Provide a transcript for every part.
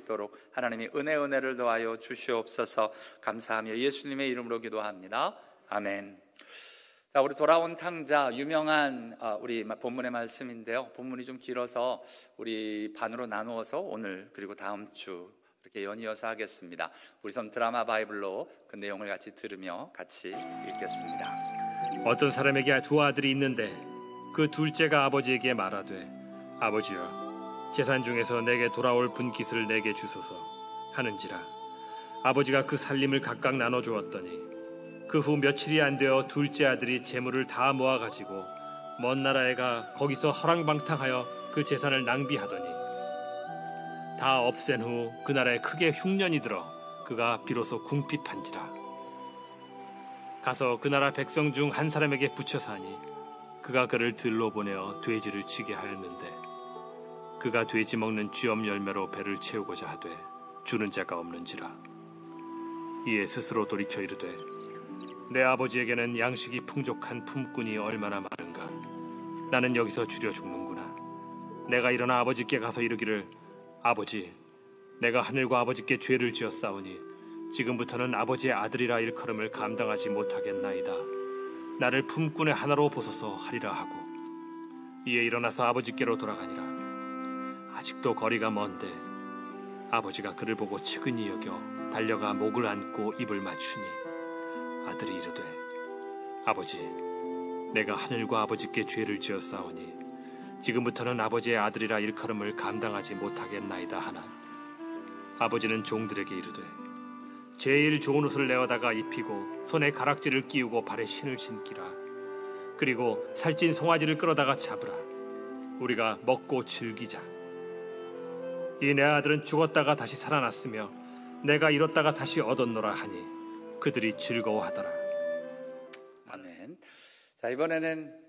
있도록 하나님이 은혜를 더하여 주시옵소서. 감사하며 예수님의 이름으로 기도합니다. 아멘. 자, 우리 돌아온 탕자, 유명한 우리 본문의 말씀인데요. 본문이 좀 길어서 우리 반으로 나누어서 오늘 그리고 다음 주 이렇게 연이어서 하겠습니다. 우리 선 드라마 바이블로 그 내용을 같이 들으며 같이 읽겠습니다. 어떤 사람에게 두 아들이 있는데 그 둘째가 아버지에게 말하되 아버지여, 재산 중에서 내게 돌아올 분깃을 내게 주소서 하는지라. 아버지가 그 살림을 각각 나눠주었더니 그 후 며칠이 안 되어 둘째 아들이 재물을 다 모아가지고 먼 나라에 가 거기서 허랑방탕하여 그 재산을 낭비하더니 다 없앤 후 그 나라에 크게 흉년이 들어 그가 비로소 궁핍한지라. 가서 그 나라 백성 중 한 사람에게 붙여 사니 그가 그를 들로 보내어 돼지를 치게 하였는데 그가 돼지 먹는 쥐엄 열매로 배를 채우고자 하되 주는 자가 없는지라. 이에 스스로 돌이켜 이르되 내 아버지에게는 양식이 풍족한 품꾼이 얼마나 많은가. 나는 여기서 줄여 죽는구나. 내가 일어나 아버지께 가서 이르기를 아버지, 내가 하늘과 아버지께 죄를 지었사오니 지금부터는 아버지의 아들이라 일컬음을 감당하지 못하겠나이다. 나를 품꾼의 하나로 보소서 하리라 하고 이에 일어나서 아버지께로 돌아가니라. 아직도 거리가 먼데 아버지가 그를 보고 측은히 여겨 달려가 목을 안고 입을 맞추니 아들이 이르되 아버지, 내가 하늘과 아버지께 죄를 지었사오니 지금부터는 아버지의 아들이라 일컬음을 감당하지 못하겠나이다 하나 아버지는 종들에게 이르되 제일 좋은 옷을 내어다가 입히고 손에 가락지를 끼우고 발에 신을 신기라. 그리고 살찐 송아지를 끌어다가 잡으라. 우리가 먹고 즐기자. 이 내 아들은 죽었다가 다시 살아났으며 내가 잃었다가 다시 얻었노라 하니 그들이 즐거워하더라. 아멘. 자, 이번에는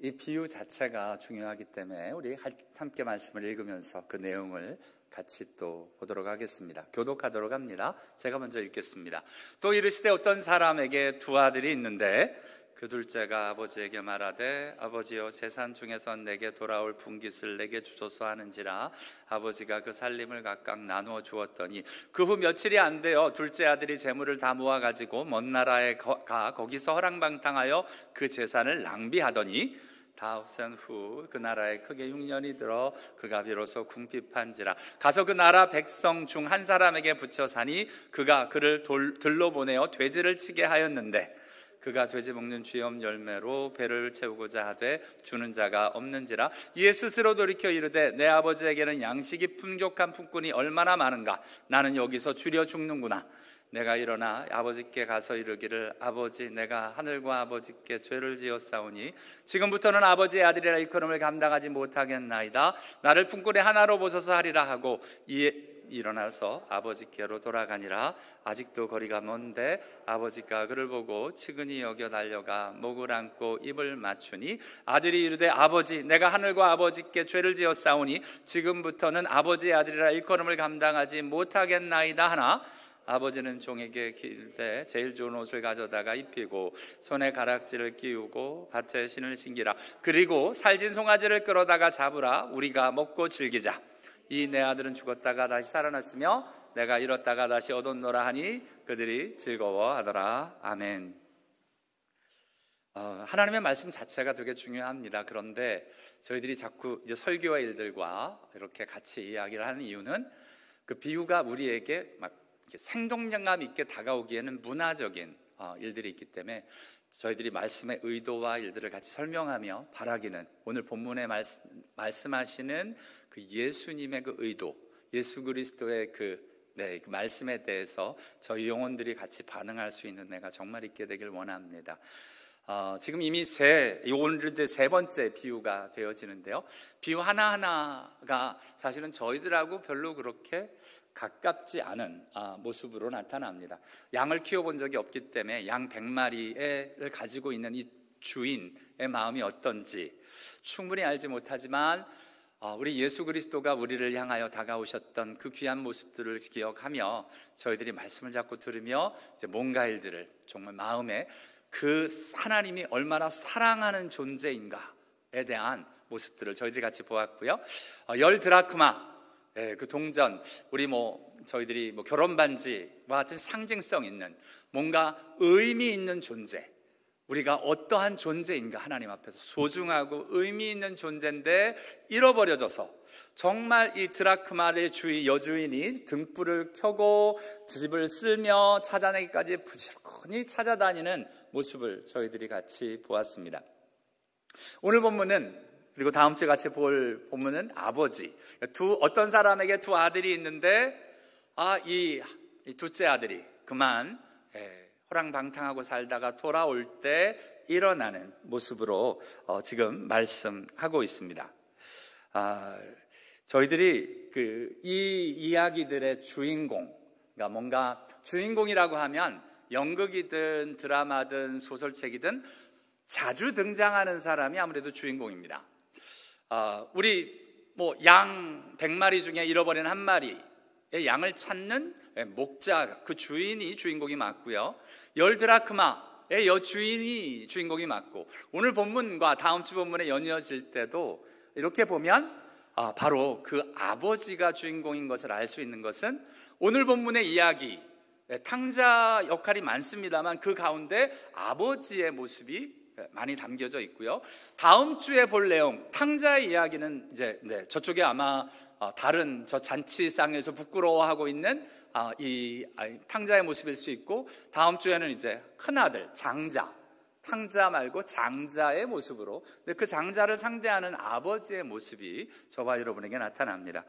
이 비유 자체가 중요하기 때문에 우리 함께 말씀을 읽으면서 그 내용을 같이 또 보도록 하겠습니다. 교독하도록 합니다. 제가 먼저 읽겠습니다. 또 이르시되 어떤 사람에게 두 아들이 있는데 그 둘째가 아버지에게 말하되 아버지여, 재산 중에서 내게 돌아올 분깃을 내게 주소서 하는지라. 아버지가 그 살림을 각각 나누어 주었더니 그 후 며칠이 안 되어 둘째 아들이 재물을 다 모아가지고 먼 나라에 가 거기서 허랑방탕하여 그 재산을 낭비하더니 다 없앤 후 그 나라에 크게 흉년이 들어 그가 비로소 궁핍한지라. 가서 그 나라 백성 중 한 사람에게 붙여 사니 그가 그를 들로 보내어 돼지를 치게 하였는데 그가 돼지 먹는 쥐엄 열매로 배를 채우고자 하되 주는 자가 없는지라. 이에 스스로 돌이켜 이르되 내 아버지에게는 양식이 풍족한 품꾼이 얼마나 많은가. 나는 여기서 줄여 죽는구나. 내가 일어나 아버지께 가서 이르기를 아버지, 내가 하늘과 아버지께 죄를 지었사오니 지금부터는 아버지의 아들이라 일컬음을 감당하지 못하겠나이다. 나를 품꾼의 하나로 보소서 하리라 하고 이에 일어나서 아버지께로 돌아가니라. 아직도 거리가 먼데 아버지가 그를 보고 측은히 여겨 달려가 목을 안고 입을 맞추니 아들이 이르되 아버지, 내가 하늘과 아버지께 죄를 지었사오니 지금부터는 아버지의 아들이라 일컬음을 감당하지 못하겠나이다 하나 아버지는 종에게 이르되 제일 좋은 옷을 가져다가 입히고 손에 가락지를 끼우고 밭에 신을 신기라. 그리고 살진 송아지를 끌어다가 잡으라. 우리가 먹고 즐기자. 이 내 아들은 죽었다가 다시 살아났으며 내가 잃었다가 다시 얻었노라 하니 그들이 즐거워하더라. 아멘. 하나님의 말씀 자체가 되게 중요합니다. 그런데 저희들이 자꾸 이제 설교의 일들과 이렇게 같이 이야기를 하는 이유는 그 비유가 우리에게 막 생동감 있게 다가오기에는 문화적인 일들이 있기 때문에 저희들이 말씀의 의도와 일들을 같이 설명하며 바라기는 오늘 본문에 말씀하시는 그 예수님의 그 의도, 예수 그리스도의 그 말씀에 대해서 저희 영혼들이 같이 반응할 수 있는 내가 정말 있게 되길 원합니다. 지금 이미 오늘 이제 세 번째 비유가 되어지는데요. 비유 하나하나가 사실은 저희들하고 별로 그렇게 가깝지 않은 모습으로 나타납니다. 양을 키워본 적이 없기 때문에 양 100마리를 가지고 있는 이 주인의 마음이 어떤지 충분히 알지 못하지만 우리 예수 그리스도가 우리를 향하여 다가오셨던 그 귀한 모습들을 기억하며 저희들이 말씀을 자꾸 들으며 이제 뭔가 일들을 정말 마음에 그 하나님이 얼마나 사랑하는 존재인가에 대한 모습들을 저희들이 같이 보았고요. 10 드라크마, 그 동전, 우리 저희들이 결혼 반지와 같은 상징성 있는 뭔가 의미 있는 존재, 우리가 어떠한 존재인가 하나님 앞에서 소중하고 의미 있는 존재인데 잃어버려져서 정말 이 드라크마의 여주인이 등불을 켜고 집을 쓸며 찾아내기까지 부지런히 찾아다니는 모습을 저희들이 같이 보았습니다. 오늘 본문은, 그리고 다음 주에 같이 볼 본문은 아버지, 어떤 사람에게 두 아들이 있는데 이 둘째 아들이 그만 호랑방탕하고 살다가 돌아올 때 일어나는 모습으로 지금 말씀하고 있습니다. 저희들이 이 이야기들의 주인공, 그러니까 뭔가 주인공이라고 하면 연극이든 드라마든 소설책이든 자주 등장하는 사람이 아무래도 주인공입니다. 우리 양 100마리 중에 잃어버린 한 마리의 양을 찾는 목자, 그 주인이 주인공이 맞고요. 10드라크마의 여주인이 주인공이 맞고, 오늘 본문과 다음 주 본문에 연이어질 때도 이렇게 보면 바로 그 아버지가 주인공인 것을 알 수 있는 것은 오늘 본문의 이야기, 탕자 역할이 많습니다만 그 가운데 아버지의 모습이 많이 담겨져 있고요. 다음 주에 볼 내용, 탕자의 이야기는 이제 저쪽에 아마 다른 저 잔치상에서 부끄러워하고 있는 이 탕자의 모습일 수 있고, 다음 주에는 이제 큰아들 장자, 탕자 말고 장자의 모습으로, 그 장자를 상대하는 아버지의 모습이 저와 여러분에게 나타납니다.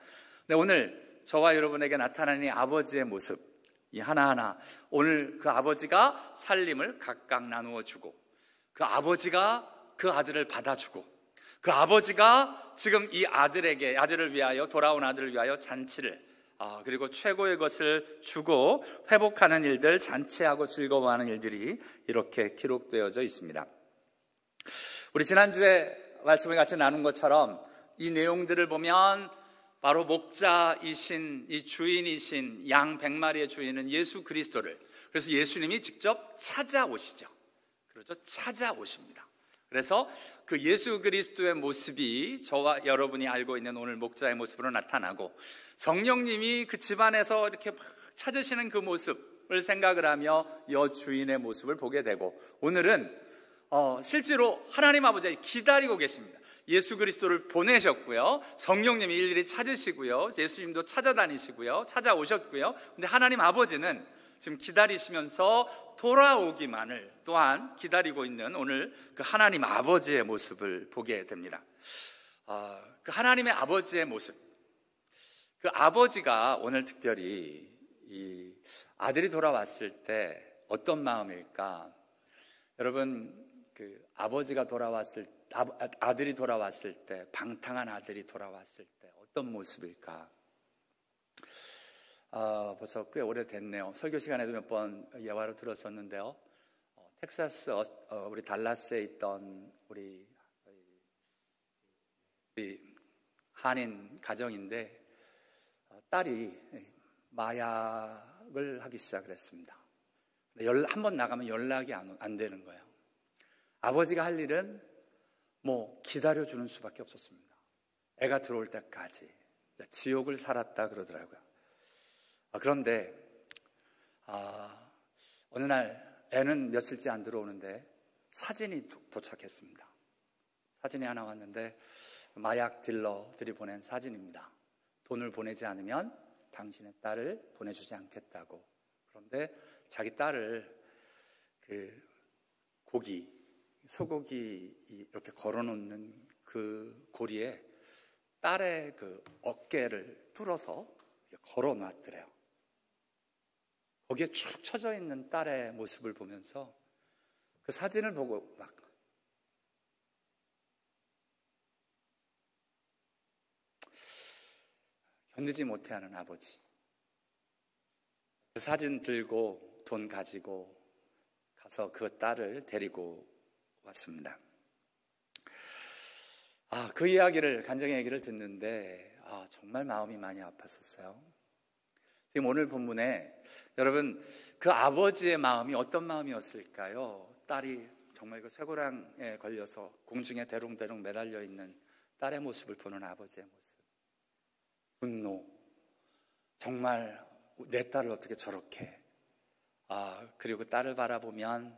오늘 저와 여러분에게 나타나는 이 아버지의 모습, 이 하나하나, 오늘 그 아버지가 살림을 각각 나누어 주고, 그 아버지가 그 아들을 받아주고, 그 아버지가 지금 이 아들을 위하여, 돌아온 아들을 위하여 잔치를, 그리고 최고의 것을 주고 회복하는 일들, 잔치하고 즐거워하는 일들이 이렇게 기록되어져 있습니다. 우리 지난주에 말씀을 같이 나눈 것처럼 이 내용들을 보면 바로 목자이신, 이 주인이신 양 100마리의 주인은 예수 그리스도를, 그래서 예수님이 직접 찾아오시죠. 그렇죠? 찾아오십니다. 그래서 그 예수 그리스도의 모습이 저와 여러분이 알고 있는 오늘 목자의 모습으로 나타나고, 성령님이 그 집안에서 이렇게 막 찾으시는 그 모습을 생각을 하며 여주인의 모습을 보게 되고, 오늘은 실제로 하나님 아버지가 기다리고 계십니다. 예수 그리스도를 보내셨고요, 성령님이 일일이 찾으시고요, 예수님도 찾아다니시고요, 찾아오셨고요. 근데 하나님 아버지는 지금 기다리시면서 돌아오기만을 또한 기다리고 있는 오늘 그 하나님 아버지의 모습을 보게 됩니다. 그 하나님의 아버지의 모습, 그 아버지가 오늘 특별히 이 아들이 돌아왔을 때 어떤 마음일까? 여러분, 그 아들이 돌아왔을 때, 방탕한 아들이 돌아왔을 때 어떤 모습일까? 벌써 꽤 오래됐네요. 설교 시간에도 몇 번 예화를 들었었는데요. 텍사스 우리 달라스에 있던 우리 한인 가정인데, 딸이 마약을 하기 시작을 했습니다. 한 번 나가면 연락이 안 되는 거예요. 아버지가 할 일은 기다려주는 수밖에 없었습니다. 애가 들어올 때까지 지옥을 살았다 그러더라고요. 그런데 어느 날 애는 며칠째 안 들어오는데 사진이 도착했습니다. 사진이 하나 왔는데 마약 딜러들이 보낸 사진입니다. 돈을 보내지 않으면 당신의 딸을 보내주지 않겠다고. 그런데 자기 딸을 그 소고기 이렇게 걸어놓는 그 고리에 딸의 그 어깨를 뚫어서 걸어놨더래요. 거기에 축 처져 있는 딸의 모습을 보면서 그 사진을 보고 막 견디지 못해하는 아버지. 그 사진 들고 돈 가지고 가서 그 딸을 데리고 왔습니다. 그 이야기를, 간증의 얘기를 듣는데 정말 마음이 많이 아팠었어요. 지금 오늘 본문에 여러분, 그 아버지의 마음이 어떤 마음이었을까요? 딸이 정말 그 쇠고랑에 걸려서 공중에 대롱대롱 매달려 있는 딸의 모습을 보는 아버지의 모습. 분노, 정말 내 딸을 어떻게 저렇게, 그리고 딸을 바라보면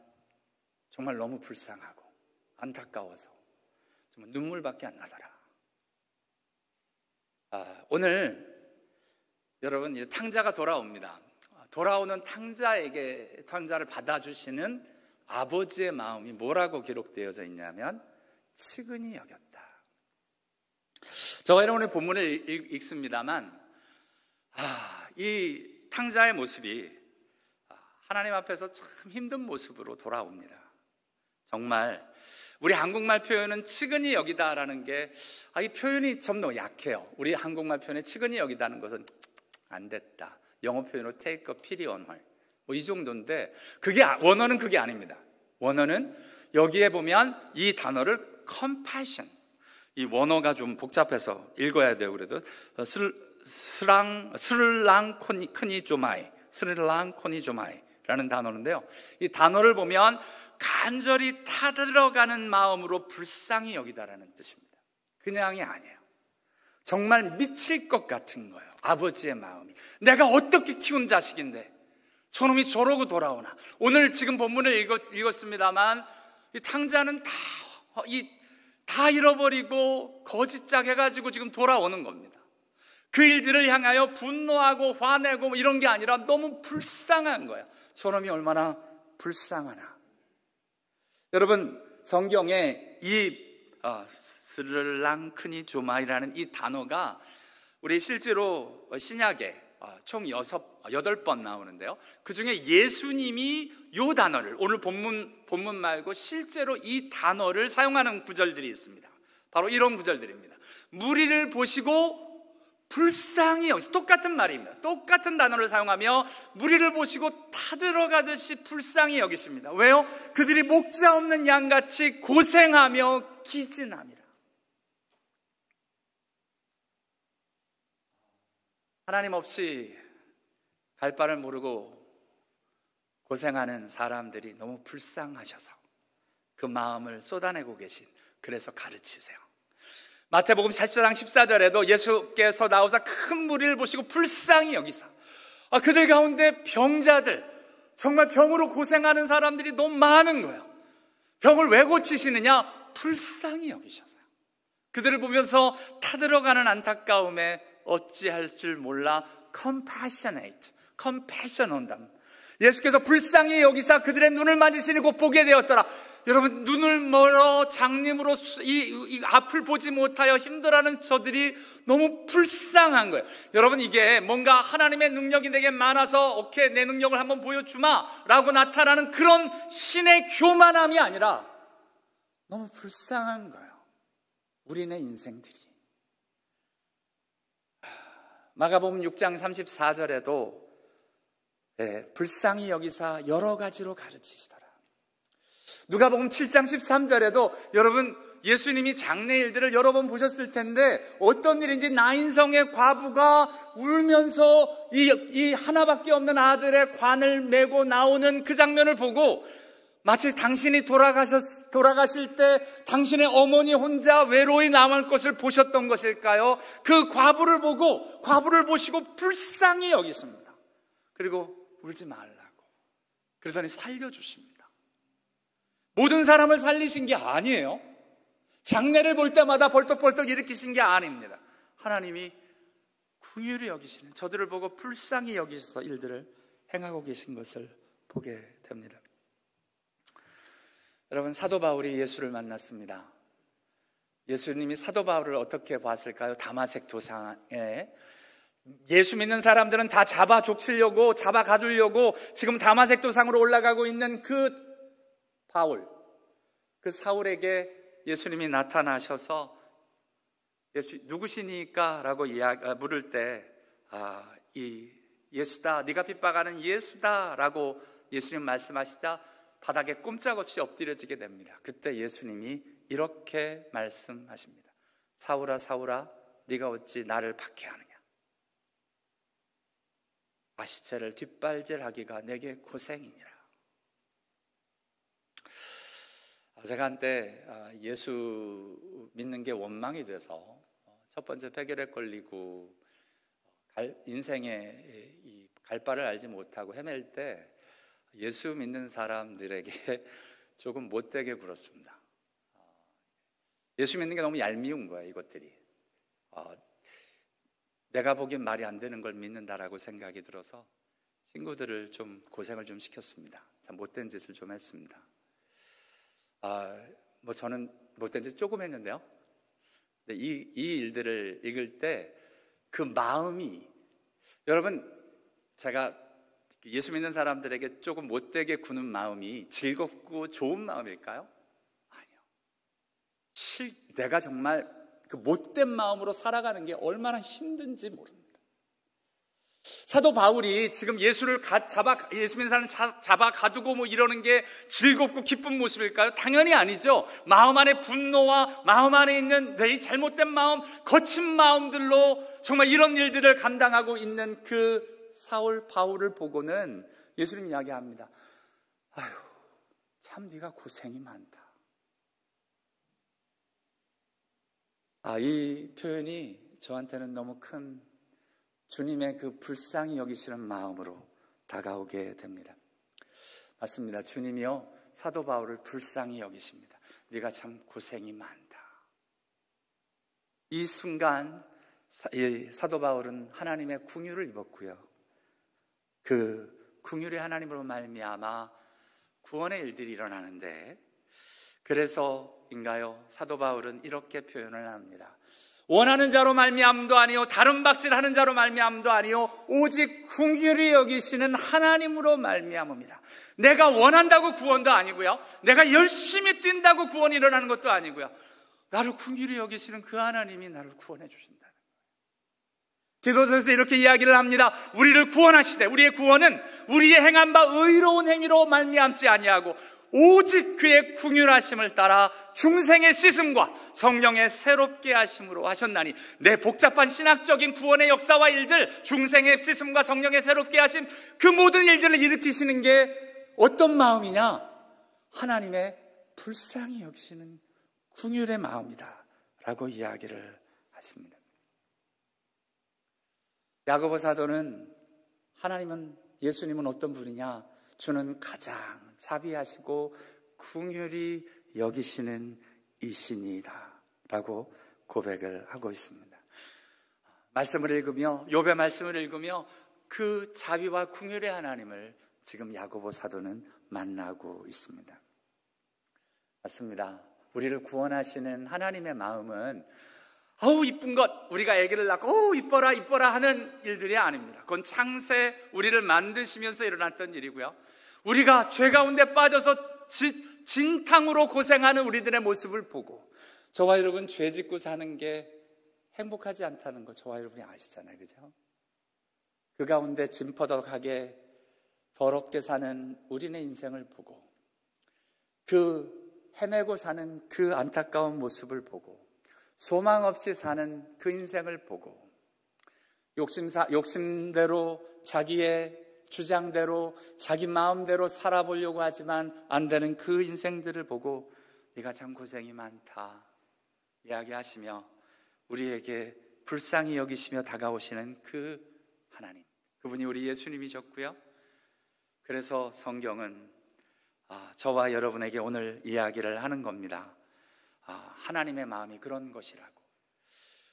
정말 너무 불쌍하고 안타까워서 정말 눈물밖에 안 나더라. 오늘 여러분 이제 탕자가 돌아옵니다. 돌아오는 탕자를 받아주시는 아버지의 마음이 뭐라고 기록되어져 있냐면 측은히 여겼다. 저희는 오늘 본문을 읽습니다만 이 탕자의 모습이 하나님 앞에서 참 힘든 모습으로 돌아옵니다. 정말 우리 한국말 표현은 측은히 여기다라는 게 이 표현이 좀 너무 약해요. 우리 한국말 표현에 측은히 여기다는 것은 안 됐다. 영어 표현으로 take a pity on her. 이 정도인데 원어는 그게 아닙니다. 원어는 여기에 보면 이 단어를 compassion. 이 원어가 좀 복잡해서 읽어야 돼요. 그래도 스릴랑코니조마이라는 단어인데요. 이 단어를 보면 간절히 타들어가는 마음으로 불쌍히 여기다라는 뜻입니다. 그냥이 아니에요. 정말 미칠 것 같은 거예요. 아버지의 마음이. 내가 어떻게 키운 자식인데 저놈이 저러고 돌아오나. 오늘 지금 본문을 읽었습니다만 이 탕자는 다 잃어버리고 거짓작 해가지고 지금 돌아오는 겁니다. 그 일들을 향하여 분노하고 화내고 이런 게 아니라 너무 불쌍한 거예요. 저놈이 얼마나 불쌍하나. 여러분, 성경에 이 스를랑크니조마이라는 이 단어가 우리 실제로 신약에 총 8번 나오는데요. 그 중에 예수님이 이 단어를, 오늘 본문 말고 실제로 이 단어를 사용하는 구절들이 있습니다. 바로 이런 구절들입니다. 무리를 보시고 불쌍히 여기서 똑같은 말입니다. 똑같은 단어를 사용하며 무리를 보시고 타들어가듯이 불쌍히 여기십니다. 왜요? 그들이 목자 없는 양같이 고생하며 기진함이라. 하나님 없이 갈 바를 모르고 고생하는 사람들이 너무 불쌍하셔서 그 마음을 쏟아내고 계신, 그래서 가르치세요. 마태복음 14장 14절에도 예수께서 나오사 큰 무리를 보시고 불쌍히 여기사, 그들 가운데 병자들, 정말 병으로 고생하는 사람들이 너무 많은 거예요. 병을 왜 고치시느냐? 불쌍히 여기셔서요. 그들을 보면서 타들어가는 안타까움에 어찌할 줄 몰라 compassion 온다. 예수께서 불쌍히 여기사 그들의 눈을 만지시니 곧 보게 되었더라. 여러분, 눈을 멀어 장님으로 이 앞을 보지 못하여 힘들어하는 저들이 너무 불쌍한 거예요. 여러분, 이게 뭔가 하나님의 능력이 내게 많아서 오케이, 내 능력을 한번 보여주마 라고 나타나는 그런 신의 교만함이 아니라 너무 불쌍한 거예요. 우리네 인생들이. 마가복음 6장 34절에도 불쌍히 여기사 여러 가지로 가르치시더라. 누가복음 7장 13절에도 여러분, 예수님이 장래 일들을 여러 번 보셨을 텐데 어떤 일인지 나인성의 과부가 울면서 이 하나밖에 없는 아들의 관을 메고 나오는 그 장면을 보고 마치 당신이 돌아가실 때 당신의 어머니 혼자 외로이 남을 것을 보셨던 것일까요? 그 과부를 보시고 불쌍히 여기십니다. 그리고 울지 말라고. 그러더니 살려주십니다. 모든 사람을 살리신 게 아니에요. 장례를 볼 때마다 벌떡벌떡 일으키신 게 아닙니다. 하나님이 긍휼히 여기시는, 저들을 보고 불쌍히 여기셔서 일들을 행하고 계신 것을 보게 됩니다. 여러분, 사도 바울이 예수를 만났습니다. 예수님이 사도 바울을 어떻게 봤을까요? 다마색 도상에 예수 믿는 사람들은 다 잡아 족치려고, 잡아 가두려고 지금 다마색 도상으로 올라가고 있는 그 바울, 그 사울에게 예수님이 나타나셔서 예수 누구시니까? 라고 물을 때 이 예수다, 네가 핍박하는 예수다 라고 예수님 말씀하시자 바닥에 꼼짝없이 엎드려지게 됩니다. 그때 예수님이 이렇게 말씀하십니다. 사울아 사울아, 네가 어찌 나를 박해하느냐? 가시체를 뒷발질하기가 내게 고생이니라. 제가 한때 예수 믿는 게 원망이 돼서 첫 번째 폐결에 걸리고 인생의 이 갈바를 알지 못하고 헤맬 때 예수 믿는 사람들에게 조금 못되게 굴었습니다. 예수 믿는 게 너무 얄미운 거예요, 이것들이. 내가 보기엔 말이 안 되는 걸 믿는다라고 생각이 들어서 친구들을 좀 고생을 좀 시켰습니다. 참 못된 짓을 좀 했습니다. 저는 못된 짓 조금 했는데요. 이 일들을 읽을 때 그 마음이, 여러분, 제가 예수 믿는 사람들에게 조금 못되게 구는 마음이 즐겁고 좋은 마음일까요? 아니요. 내가 정말 그 못된 마음으로 살아가는 게 얼마나 힘든지 모릅니다. 사도 바울이 지금 예수 믿는 사람을 잡아 가두고 뭐 이러는 게 즐겁고 기쁜 모습일까요? 당연히 아니죠. 마음 안에 분노와 마음 안에 있는 내 잘못된 마음, 거친 마음들로 정말 이런 일들을 감당하고 있는 그 사울 바울을 보고는 예수님 이야기합니다. 아휴, 참 네가 고생이 많다. 이 표현이 저한테는 너무 큰 주님의 그 불쌍히 여기시는 마음으로 다가오게 됩니다. 맞습니다. 주님이요, 사도 바울을 불쌍히 여기십니다. 네가 참 고생이 많다. 이 순간 사도 바울은 하나님의 긍휼을 입었고요, 그 긍휼의 하나님으로 말미암아 구원의 일들이 일어나는데, 그래서인가요? 사도 바울은 이렇게 표현을 합니다. 원하는 자로 말미암도 아니요, 다른 박질하는 자로 말미암도 아니요, 오직 긍휼히 여기시는 하나님으로 말미암음이라. 내가 원한다고 구원도 아니고요, 내가 열심히 뛴다고 구원이 일어나는 것도 아니고요, 나를 긍휼히 여기시는 그 하나님이 나를 구원해 주신다는 거예요. 디도서에서 이렇게 이야기를 합니다. 우리를 구원하시되 우리의 구원은 우리의 행한 바 의로운 행위로 말미암지 아니하고 오직 그의 긍휼하심을 따라 중생의 씻음과 성령의 새롭게 하심으로 하셨나니. 내 복잡한 신학적인 구원의 역사와 일들, 중생의 씻음과 성령의 새롭게 하심, 그 모든 일들을 일으키시는 게 어떤 마음이냐? 하나님의 불쌍히 여기시는 긍휼의 마음이다 라고 이야기를 하십니다. 야고보 사도는 예수님은 어떤 분이냐? 주는 가장 자비하시고 긍휼히 여기시는 이신이다 라고 고백을 하고 있습니다. 말씀을 읽으며, 욥의 말씀을 읽으며 그 자비와 긍휼의 하나님을 지금 야고보 사도는 만나고 있습니다. 맞습니다. 우리를 구원하시는 하나님의 마음은 어우 이쁜 것, 우리가 아기를 낳고 어우 이뻐라 이뻐라 하는 일들이 아닙니다. 그건 창세 우리를 만드시면서 일어났던 일이고요, 우리가 죄 가운데 빠져서 진탕으로 고생하는 우리들의 모습을 보고, 저와 여러분 죄 짓고 사는 게 행복하지 않다는 거 저와 여러분이 아시잖아요, 그죠? 그 가운데 진퍼덕하게 더럽게 사는 우리네 인생을 보고, 그 헤매고 사는 그 안타까운 모습을 보고, 소망 없이 사는 그 인생을 보고, 욕심대로 자기의 주장대로 자기 마음대로 살아보려고 하지만 안 되는 그 인생들을 보고 네가 참 고생이 많다 이야기하시며 우리에게 불쌍히 여기시며 다가오시는 그 하나님, 그분이 우리 예수님이셨고요. 그래서 성경은 저와 여러분에게 오늘 이야기를 하는 겁니다. 하나님의 마음이 그런 것이라고.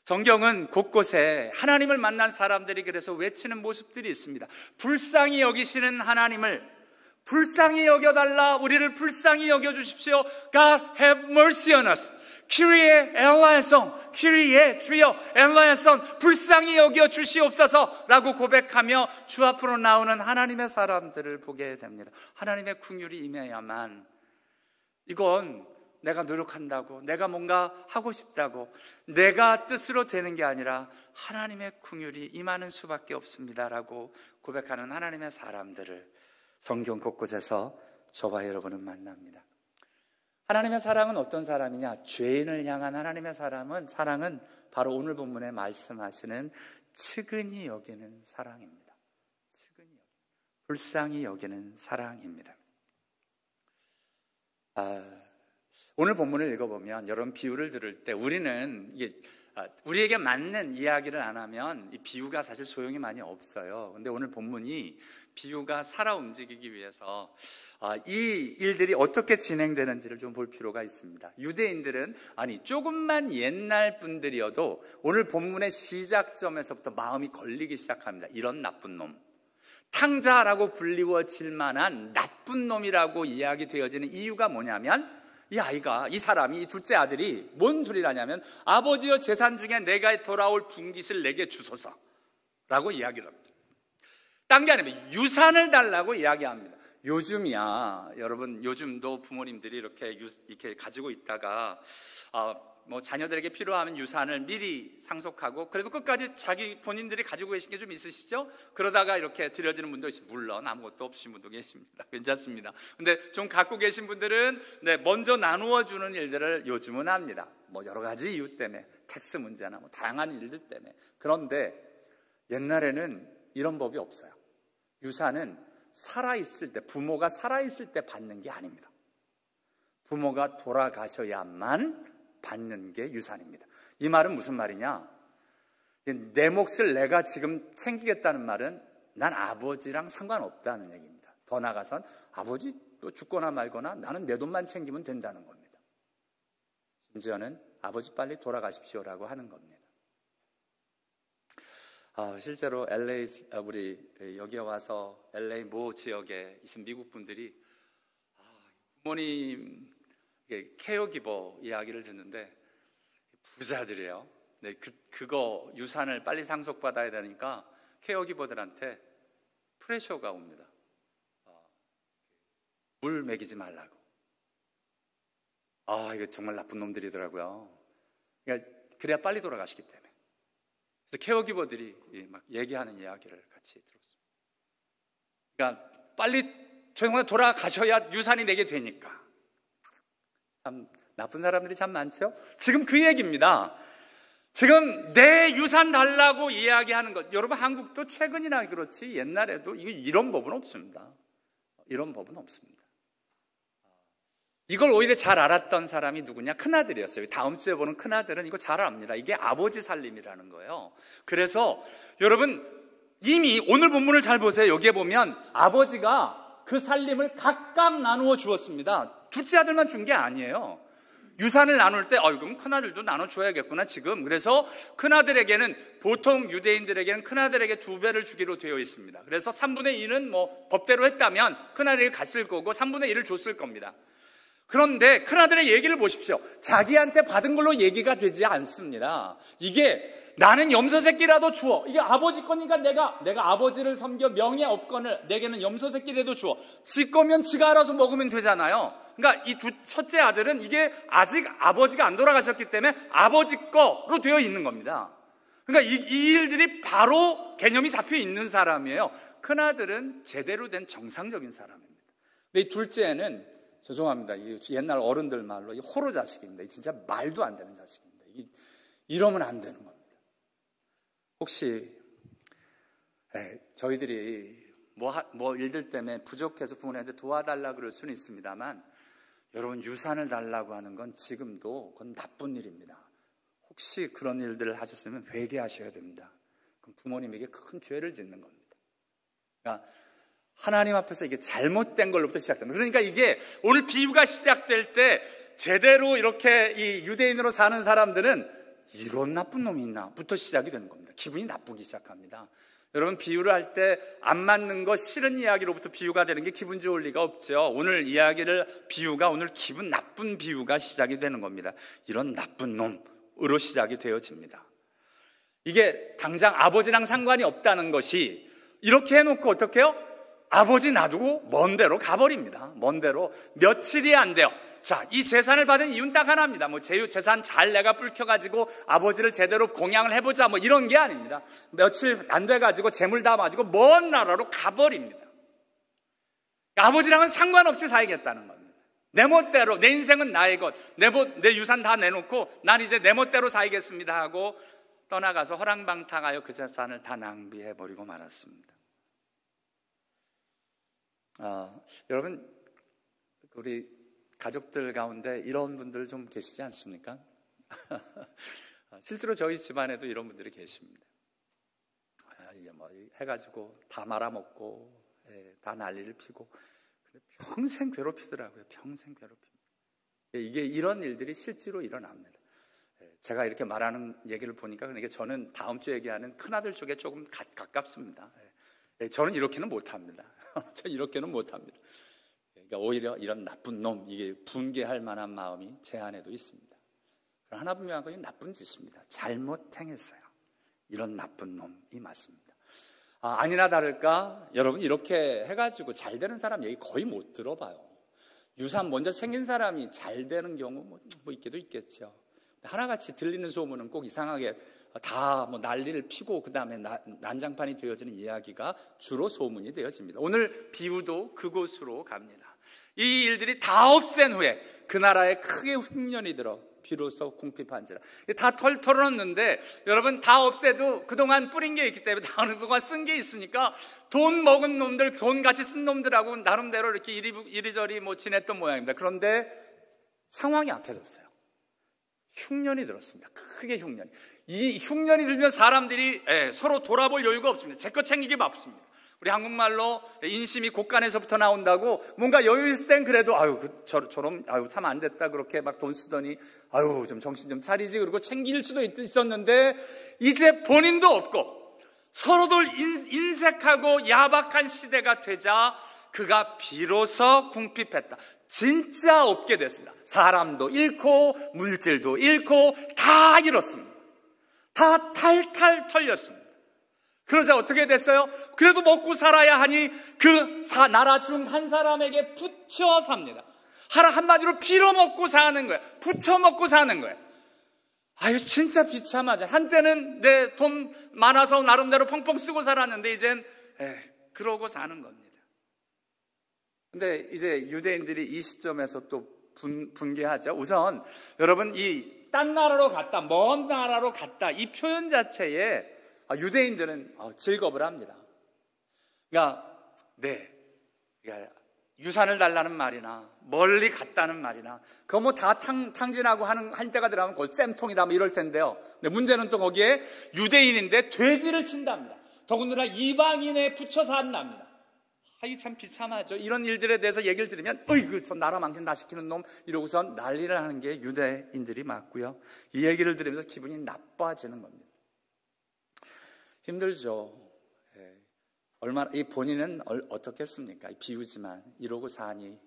성경은 곳곳에 하나님을 만난 사람들이 그래서 외치는 모습들이 있습니다. 불쌍히 여기시는 하나님을 불쌍히 여겨달라, 우리를 불쌍히 여겨주십시오. God have mercy on us. Kyrie eleison, Kyrie 주여 eleison, 불쌍히 여겨주시옵소서 라고 고백하며 주 앞으로 나오는 하나님의 사람들을 보게 됩니다. 하나님의 긍휼이 임해야만, 이건 내가 노력한다고, 내가 뭔가 하고 싶다고, 내가 뜻으로 되는 게 아니라 하나님의 긍휼이 임하는 수밖에 없습니다라고 고백하는 하나님의 사람들을 성경 곳곳에서 저와 여러분은 만납니다. 하나님의 사랑은 어떤 사람이냐? 죄인을 향한 하나님의 사랑은 바로 오늘 본문에 말씀하시는 측은히 여기는 사랑입니다. 불쌍히 여기는 사랑입니다. 오늘 본문을 읽어보면 여러분 비유를 들을 때 우리는 이게 우리에게 맞는 이야기를 안 하면 이 비유가 사실 소용이 많이 없어요. 근데 오늘 본문이 비유가 살아 움직이기 위해서 이 일들이 어떻게 진행되는지를 좀 볼 필요가 있습니다. 유대인들은 조금만 옛날 분들이어도 오늘 본문의 시작점에서부터 마음이 걸리기 시작합니다. 이런 나쁜 놈, 탕자라고 불리워질 만한 나쁜 놈이라고 이야기되어지는 이유가 뭐냐면, 이 사람이, 이 둘째 아들이 뭔 소리를 하냐면, 아버지여 재산 중에 내가 돌아올 분깃을 내게 주소서라고 이야기를 합니다. 딴 게 아니라 유산을 달라고 이야기합니다. 요즘이야, 여러분, 요즘도 부모님들이 이렇게 가지고 있다가 자녀들에게 필요하면 유산을 미리 상속하고, 그래도 끝까지 자기 본인들이 가지고 계신 게 좀 있으시죠? 그러다가 이렇게 드려지는 분도 있어요. 물론 아무것도 없으신 분도 계십니다. 괜찮습니다. 근데 좀 갖고 계신 분들은 먼저 나누어 주는 일들을 요즘은 합니다. 여러 가지 이유 때문에, 텍스 문제나 다양한 일들 때문에. 그런데 옛날에는 이런 법이 없어요. 유산은 살아있을 때, 부모가 살아있을 때 받는 게 아닙니다. 부모가 돌아가셔야만 받는 게 유산입니다. 이 말은 무슨 말이냐? 내 몫을 내가 지금 챙기겠다는 말은 난 아버지랑 상관없다는 얘기입니다. 더 나아가선 아버지 또 죽거나 말거나 나는 내 돈만 챙기면 된다는 겁니다. 심지어는 아버지 빨리 돌아가십시오라고 하는 겁니다. 실제로 LA, 우리 여기에 와서 LA 모 지역에 있는 미국 분들이 부모님 케어기버 이야기를 듣는데 부자들이에요. 그거 유산을 빨리 상속받아야 되니까 케어기버들한테 프레셔가 옵니다. 물 먹이지 말라고. 이거 정말 나쁜 놈들이더라고요. 그래야 빨리 돌아가시기 때문에. 그래서 케어기버들이 막 얘기하는 이야기를 같이 들었습니다. 그러니까 빨리 정말 돌아가셔야 유산이 내게 되니까. 참 나쁜 사람들이 참 많죠. 지금 그 얘기입니다. 지금 내 유산 달라고 이야기하는 것. 여러분, 한국도 최근이나 그렇지 옛날에도 이런 법은 없습니다. 이런 법은 없습니다. 이걸 오히려 잘 알았던 사람이 누구냐? 큰아들이었어요. 다음 주에 보는 큰아들은 이거 잘 압니다. 이게 아버지 살림이라는 거예요. 그래서 여러분, 이미 오늘 본문을 잘 보세요. 여기에 보면 아버지가 그 살림을 각각 나누어 주었습니다. 둘째 아들만 준 게 아니에요. 유산을 나눌 때 그럼 큰아들도 나눠줘야겠구나 지금. 그래서 큰아들에게는, 보통 유대인들에게는 큰아들에게 2배를 주기로 되어 있습니다. 그래서 3분의 2는 법대로 했다면 큰아들이 갔을 거고 3분의 1을 줬을 겁니다. 그런데 큰아들의 얘기를 보십시오. 자기한테 받은 걸로 얘기가 되지 않습니다. 이게 나는 염소 새끼라도 주어. 이게 아버지 거니까 내가 아버지를 섬겨 명예업권을 내게는 염소 새끼라도 주어. 지 거면 지가 알아서 먹으면 되잖아요. 그러니까 이 첫째 아들은 이게 아직 아버지가 안 돌아가셨기 때문에 아버지 거로 되어 있는 겁니다. 그러니까 이 일들이 바로 개념이 잡혀 있는 사람이에요. 큰아들은 제대로 된 정상적인 사람입니다. 근데 이 둘째는 죄송합니다. 옛날 어른들 말로 호로 자식입니다. 진짜 말도 안 되는 자식입니다. 이러면 안 되는 겁니다. 혹시 저희들이 뭐 일들 때문에 부족해서 부모님한테 도와달라 그럴 수는 있습니다만, 여러분, 유산을 달라고 하는 건 지금도 그건 나쁜 일입니다. 혹시 그런 일들을 하셨으면 회개하셔야 됩니다. 그럼 부모님에게 큰 죄를 짓는 겁니다. 그러니까 하나님 앞에서 이게 잘못된 걸로부터 시작됩니다. 그러니까 이게 오늘 비유가 시작될 때 제대로 이렇게 이 유대인으로 사는 사람들은 이런 나쁜 놈이 있나부터 시작이 되는 겁니다. 기분이 나쁘기 시작합니다. 여러분, 비유를 할 때 안 맞는 거 싫은 이야기로부터 비유가 되는 게 기분 좋을 리가 없죠. 오늘 비유가 오늘 기분 나쁜 비유가 시작이 되는 겁니다. 이런 나쁜 놈으로 시작이 되어집니다. 이게 당장 아버지랑 상관이 없다는 것이, 이렇게 해놓고 어떻게 해요? 아버지 놔두고 먼 데로 가버립니다. 먼 데로. 며칠이 안 돼요. 자, 이 재산을 받은 이유는 딱 하나입니다. 재산 잘 내가 불켜가지고 아버지를 제대로 공양을 해보자, 이런 게 아닙니다. 며칠 안 돼가지고 재물 다 가지고 먼 나라로 가버립니다. 아버지랑은 상관없이 살겠다는 겁니다. 내 멋대로, 내 인생은 나의 것, 내 유산 다 내놓고 난 이제 내 멋대로 살겠습니다 하고 떠나가서 허랑방탕하여 그 재산을 다 낭비해버리고 말았습니다. 여러분, 우리 가족들 가운데 이런 분들 좀 계시지 않습니까? 실제로 저희 집안에도 이런 분들이 계십니다. 이게 뭐 해가지고 다 말아먹고 다 난리를 피고 평생 괴롭히더라고요. 평생 괴롭힙니다. 이게 이런 일들이 실제로 일어납니다. 제가 이렇게 말하는 얘기를 보니까 그러니까 저는 다음 주에 얘기하는 큰아들 쪽에 조금 가깝습니다. 저는 이렇게는 못합니다. 저 이렇게는 못합니다. 그러니까 오히려 이런 나쁜 놈, 이게 분개할 만한 마음이 제 안에도 있습니다. 그러나 하나 분명한 건 나쁜 짓입니다. 잘못 행했어요. 이런 나쁜 놈이 맞습니다. 아니나 다를까 여러분 이렇게 해가지고 잘 되는 사람 얘기 거의 못 들어봐요. 유산 먼저 챙긴 사람이 잘 되는 경우 뭐 있기도 있겠죠. 하나같이 들리는 소문은 꼭 이상하게 다 뭐 난리를 피고 그 다음에 난장판이 되어지는 이야기가 주로 소문이 되어집니다. 오늘 비유도 그곳으로 갑니다. 이 일들이 다 없앤 후에 그 나라에 크게 흉년이 들어 비로소 궁핍한지라. 다 털어놨는데 여러분 다 없애도 그동안 뿌린 게 있기 때문에 다 그동안 쓴 게 있으니까 돈 먹은 놈들, 돈 같이 쓴 놈들하고 나름대로 이렇게 이리저리 뭐 지냈던 모양입니다. 그런데 상황이 악해졌어요. 흉년이 들었습니다. 크게 흉년이. 이 흉년이 들면 사람들이 서로 돌아볼 여유가 없습니다. 제 것 챙기기 바쁘습니다. 우리 한국말로 인심이 곳간에서부터 나온다고 뭔가 여유 있을 땐 그래도 저럼 참 안 됐다 그렇게 막 돈 쓰더니 좀 정신 좀 차리지 그러고 챙길 수도 있었는데 이제 본인도 없고 서로들 인색하고 야박한 시대가 되자 그가 비로소 궁핍했다. 진짜 없게 됐습니다. 사람도 잃고 물질도 잃고 다 잃었습니다. 다 탈탈 털렸습니다. 그러자 어떻게 됐어요? 그래도 먹고 살아야 하니 그 나라 중 한 사람에게 붙여 삽니다. 한마디로 빌어먹고 사는 거예요. 붙여먹고 사는 거예요. 진짜 비참하죠. 한때는 내 돈 많아서 나름대로 펑펑 쓰고 살았는데 이젠 그러고 사는 겁니다. 근데 이제 유대인들이 이 시점에서 또 분개하죠. 우선 여러분 이 딴 나라로 갔다, 먼 나라로 갔다 이 표현 자체에 유대인들은 즐겁을 합니다. 그러니까 유산을 달라는 말이나 멀리 갔다는 말이나 그거 뭐 다 탕진하고 할 때가 들어가면 그걸 쌤통이다 뭐 이럴 텐데요. 근데 문제는 또 거기에 유대인인데 돼지를 친답니다. 더군다나 이방인에 붙여서 한답니다. 이게 참 비참하죠. 이런 일들에 대해서 얘기를 들으면 저 나라 망신 다 시키는 놈 이러고서 난리를 하는 게 유대인들이 맞고요. 이 얘기를 들으면서 기분이 나빠지는 겁니다. 힘들죠. 얼마나 이 본인은 어떻겠습니까? 비유지만 이러고 사니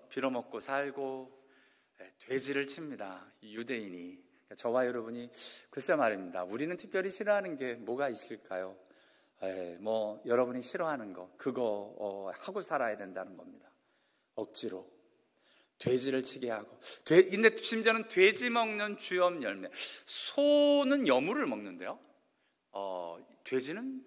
빌어먹고 살고 돼지를 칩니다. 이 유대인이. 저와 여러분이 글쎄 말입니다. 우리는 특별히 싫어하는 게 뭐가 있을까요? 뭐 여러분이 싫어하는 거 그거 하고 살아야 된다는 겁니다. 억지로 돼지를 치게 하고 근데 심지어는 돼지 먹는 주염 열매. 소는 여물을 먹는데요. 돼지는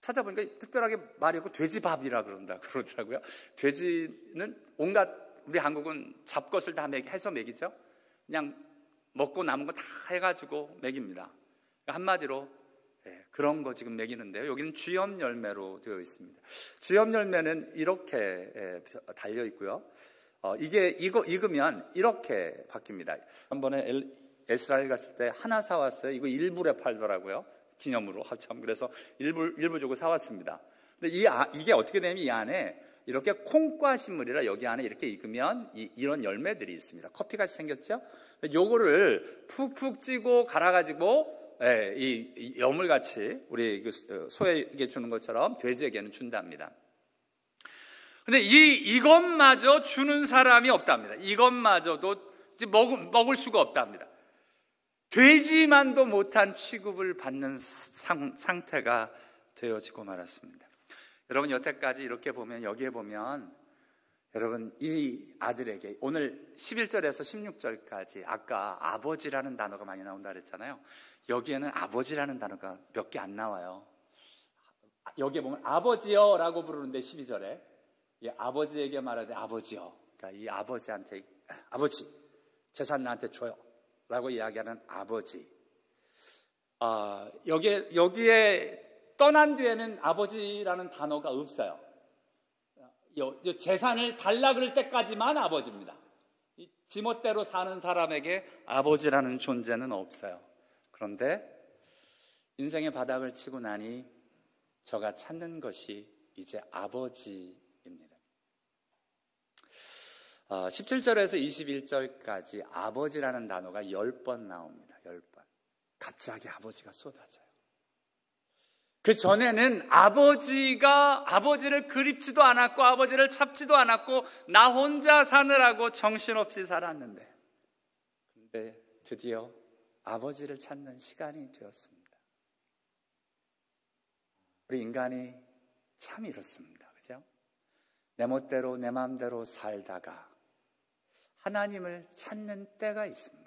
찾아보니까 특별하게 말이 없고 돼지밥이라 그러더라고요. 돼지는 온갖 우리 한국은 잡것을 다 해서 먹이죠. 그냥 먹고 남은 거 다 해가지고 먹입니다. 한마디로 그런 거 지금 먹이는데요. 여기는 주염 열매로 되어 있습니다. 주염 열매는 이렇게 달려 있고요. 이게 익으면 이렇게 바뀝니다. 한 번에 이스라엘 갔을 때 하나 사왔어요. 이거 1불에 팔더라고요. 기념으로 참 그래서 1불 주고 사왔습니다. 근데 이게 어떻게 되냐면 이 안에 이렇게 콩과 식물이라 여기 안에 이렇게 익으면 이런 열매들이 있습니다. 커피같이 생겼죠? 요거를 푹푹 찌고 갈아가지고 이 여물같이 우리 소에게 주는 것처럼 돼지에게는 준답니다. 근데 이것마저 주는 사람이 없답니다. 이것마저도 이제 먹을 수가 없답니다. 돼지만도 못한 취급을 받는 상태가 되어지고 말았습니다. 여러분 여태까지 이렇게 보면 여기에 보면 여러분 이 아들에게 오늘 11절에서 16절까지 아까 아버지라는 단어가 많이 나온다 그랬잖아요. 여기에는 아버지라는 단어가 몇 개 안 나와요. 여기에 보면 아버지여 라고 부르는데 12절에 아버지에게 말하되 아버지여, 그러니까 이 아버지한테 아버지 재산 나한테 줘요 라고 이야기하는 아버지. 여기에 떠난 뒤에는 아버지라는 단어가 없어요. 재산을 달라 그럴 때까지만 아버지입니다. 지멋대로 사는 사람에게 아버지라는 존재는 없어요. 그런데 인생의 바닥을 치고 나니 저가 찾는 것이 이제 아버지입니다. 17절에서 21절까지 아버지라는 단어가 10번 나옵니다. 10번. 갑자기 아버지가 쏟아져요. 그 전에는 아버지를 그립지도 않았고 아버지를 찾지도 않았고 나 혼자 사느라고 정신없이 살았는데, 근데 드디어 아버지를 찾는 시간이 되었습니다. 우리 인간이 참 이렇습니다. 그죠? 내 멋대로 내 마음대로 살다가 하나님을 찾는 때가 있습니다.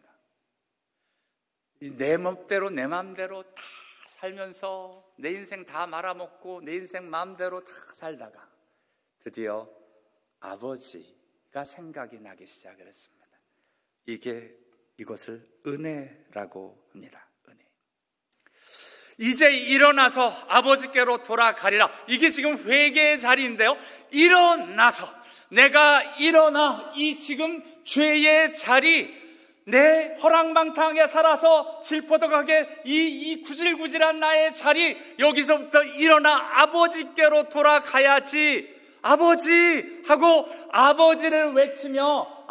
내 멋대로 내 마음대로 다 살면서 내 인생 다 말아먹고 내 인생 마음대로 다 살다가 드디어 아버지가 생각이 나기 시작을 했습니다. 이것을 은혜라고 합니다. 은혜. 이제 일어나서 아버지께로 돌아가리라. 이게 지금 회개의 자리인데요. 내가 일어나 이 지금 죄의 자리, 내 허랑방탕하게 살아서 질퍼덕하게 이 구질구질한 나의 자리, 여기서부터 일어나 아버지께로 돌아가야지. 아버지 하고 아버지를 외치며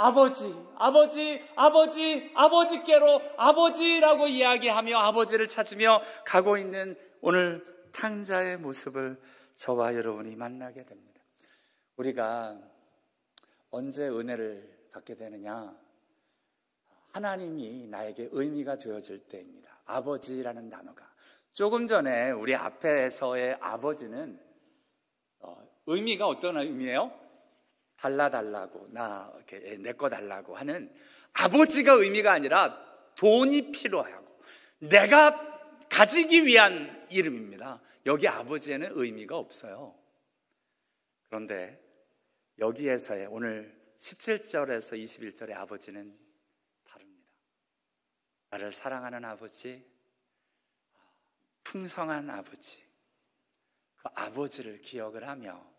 아버지께로 아버지라고 이야기하며 아버지를 찾으며 가고 있는 오늘 탕자의 모습을 저와 여러분이 만나게 됩니다. 우리가 언제 은혜를 받게 되느냐? 하나님이 나에게 의미가 되어질 때입니다. 아버지라는 단어가. 조금 전에 우리 앞에서의 아버지는 의미가 어떤 의미예요? 달라달라고, 내 거 달라고 하는 아버지가 의미가 아니라 돈이 필요하고 내가 가지기 위한 이름입니다. 여기 아버지에는 의미가 없어요. 그런데 여기에서의 오늘 17절에서 21절의 아버지는 다릅니다. 나를 사랑하는 아버지, 풍성한 아버지, 그 아버지를 기억을 하며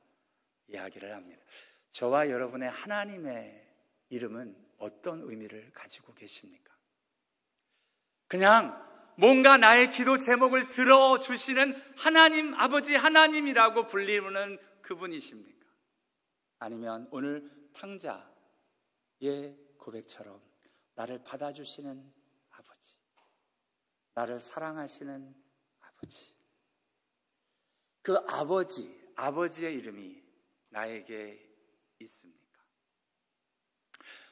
이야기를 합니다. 저와 여러분의 하나님의 이름은 어떤 의미를 가지고 계십니까? 그냥 뭔가 나의 기도 제목을 들어주시는 하나님, 아버지 하나님이라고 불리는 그분이십니까? 아니면 오늘 탕자의 고백처럼 나를 받아주시는 아버지, 나를 사랑하시는 아버지, 그 아버지의 이름이 나에게 있습니까?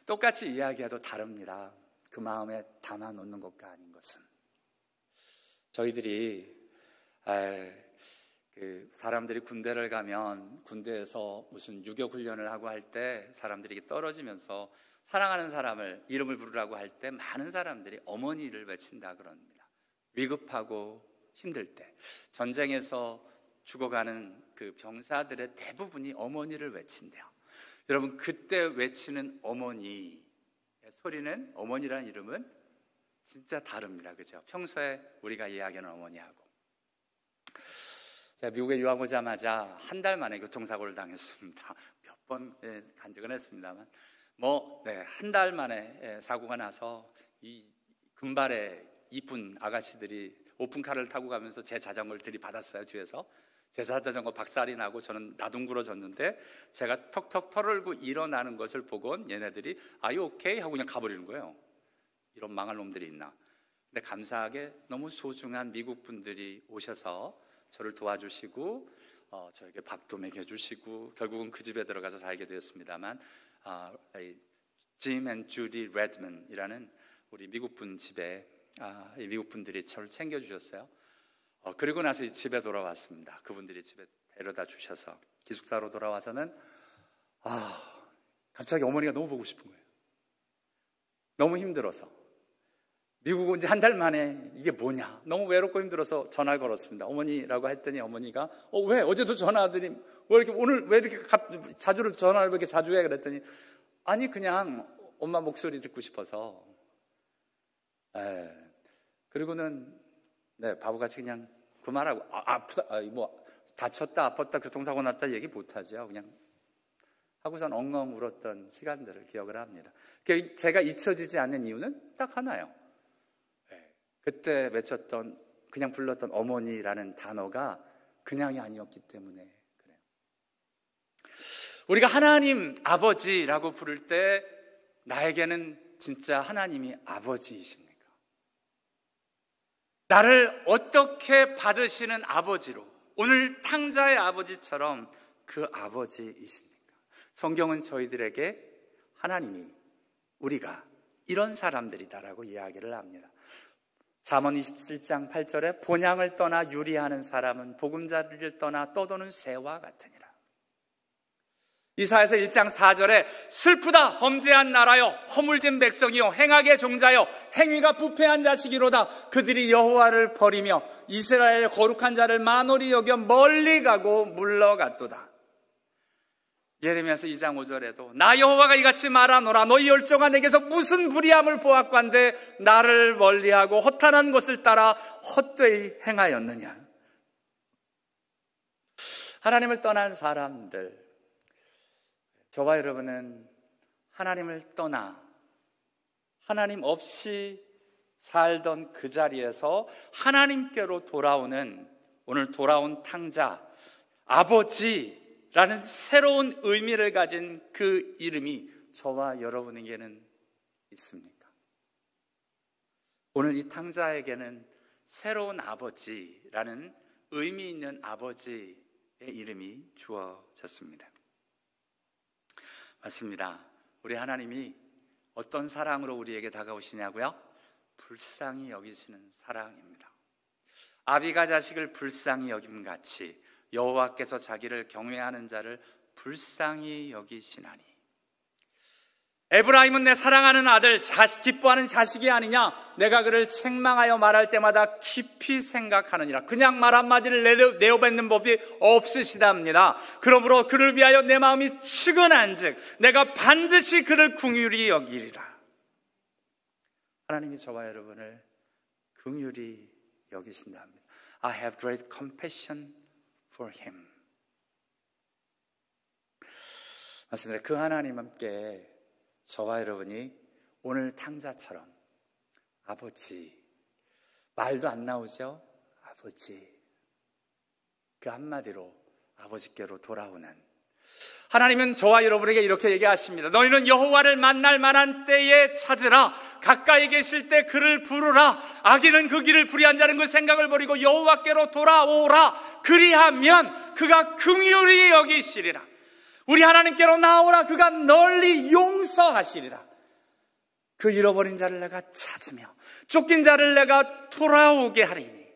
똑같이 이야기해도 다릅니다. 그 마음에 담아놓는 것과 아닌 것은. 저희들이 사람들이 군대를 가면 군대에서 무슨 유격 훈련을 하고 할 때 사람들이 떨어지면서 사랑하는 사람을 이름을 부르라고 할 때 많은 사람들이 어머니를 외친다 그럽니다. 위급하고 힘들 때, 전쟁에서 죽어가는 그 병사들의 대부분이 어머니를 외친대요. 여러분, 그때 외치는 어머니의 소리는, 어머니라는 이름은 진짜 다릅니다. 그죠? 평소에 우리가 이야기하는 어머니하고. 제가 미국에 유학 오자마자 한 달 만에 교통사고를 당했습니다. 몇 번 간 적은 했습니다만 한 달 만에 사고가 나서 이 금발의 이쁜 아가씨들이 오픈카를 타고 가면서 제 자전거를 들이받았어요. 뒤에서 제 자전거 박살이 나고 저는 나둥그러졌는데, 제가 턱턱 털을고 일어나는 것을 보곤 얘네들이 Are you okay? 하고 그냥 가버리는 거예요. 이런 망할 놈들이 있나. 근데 감사하게 너무 소중한 미국 분들이 오셔서 저를 도와주시고 저에게 밥도 먹여주시고 결국은 그 집에 들어가서 살게 되었습니다만, 짐 앤 주디 레드먼이라는 우리 미국분 집에 미국 분들이 저를 챙겨주셨어요. 그리고 나서 집에 돌아왔습니다. 그분들이 집에 데려다 주셔서 기숙사로 돌아와서는 갑자기 어머니가 너무 보고 싶은 거예요. 너무 힘들어서. 미국 온 지 한 달 만에 이게 뭐냐, 너무 외롭고 힘들어서 전화를 걸었습니다. 어머니라고 했더니 어머니가 왜 어제도 전화하더니 왜 이렇게 오늘 왜 이렇게 자주 전화를 왜 이렇게 자주 해? 그랬더니 아니 그냥 엄마 목소리 듣고 싶어서. 그리고는 바보같이 그냥 그만하고 아프다, 다쳤다 아팠다 교통사고 났다 얘기 못하죠. 그냥 하고선 엉엉 울었던 시간들을 기억을 합니다. 제가 잊혀지지 않는 이유는 딱 하나요. 그때 외쳤던, 그냥 불렀던 어머니라는 단어가 그냥이 아니었기 때문에 그래요. 우리가 하나님 아버지라고 부를 때 나에게는 진짜 하나님이 아버지이십니까? 나를 어떻게 받으시는 아버지로, 오늘 탕자의 아버지처럼 그 아버지이십니까? 성경은 저희들에게 하나님이, 우리가 이런 사람들이다라고 이야기를 합니다. 잠언 27장 8절에 본향을 떠나 유리하는 사람은 보금자리를 떠나 떠도는 새와 같으니라. 이사야서 1장 4절에 슬프다 범죄한 나라여, 허물진 백성이요, 행악의 종자여, 행위가 부패한 자식이로다. 그들이 여호와를 버리며 이스라엘의 거룩한 자를 만홀히 여겨 멀리 가고 물러갔도다. 예레미야서 2장 5절에도 나 여호와가 이같이 말하노라. 너희 열조가 내게서 무슨 불의함을 보았건대 나를 멀리하고 허탄한 것을 따라 헛되이 행하였느냐. 하나님을 떠난 사람들, 저와 여러분은 하나님을 떠나 하나님 없이 살던 그 자리에서 하나님께로 돌아오는, 오늘 돌아온 탕자, 아버지라는 새로운 의미를 가진 그 이름이 저와 여러분에게는 있습니까? 오늘 이 탕자에게는 새로운 아버지라는 의미 있는 아버지의 이름이 주어졌습니다. 맞습니다. 우리 하나님이 어떤 사랑으로 우리에게 다가오시냐고요? 불쌍히 여기시는 사랑입니다. 아비가 자식을 불쌍히 여김같이 여호와께서 자기를 경외하는 자를 불쌍히 여기시나니. 에브라임은 내 사랑하는 아들, 기뻐하는 자식이 아니냐? 내가 그를 책망하여 말할 때마다 깊이 생각하느니라. 그냥 말 한마디를 내어뱉는 법이 없으시답니다. 그러므로 그를 위하여 내 마음이 측은한즉 내가 반드시 그를 긍휼히 여기리라. 하나님이 저와 여러분을 긍휼히 여기신답니다. I have great compassion for him. 맞습니다. 그 하나님 함께 저와 여러분이 오늘 탕자처럼 아버지, 말도 안 나오죠? 아버지, 그 한마디로 아버지께로 돌아오는 하나님은 저와 여러분에게 이렇게 얘기하십니다. 너희는 여호와를 만날 만한 때에 찾으라. 가까이 계실 때 그를 부르라. 악인은 그 길을 불의한 자는 그 생각을 버리고 여호와께로 돌아오라. 그리하면 그가 긍휼히 여기시리라. 우리 하나님께로 나오라. 그가 널리 용서하시리라. 그 잃어버린 자를 내가 찾으며 쫓긴 자를 내가 돌아오게 하리니.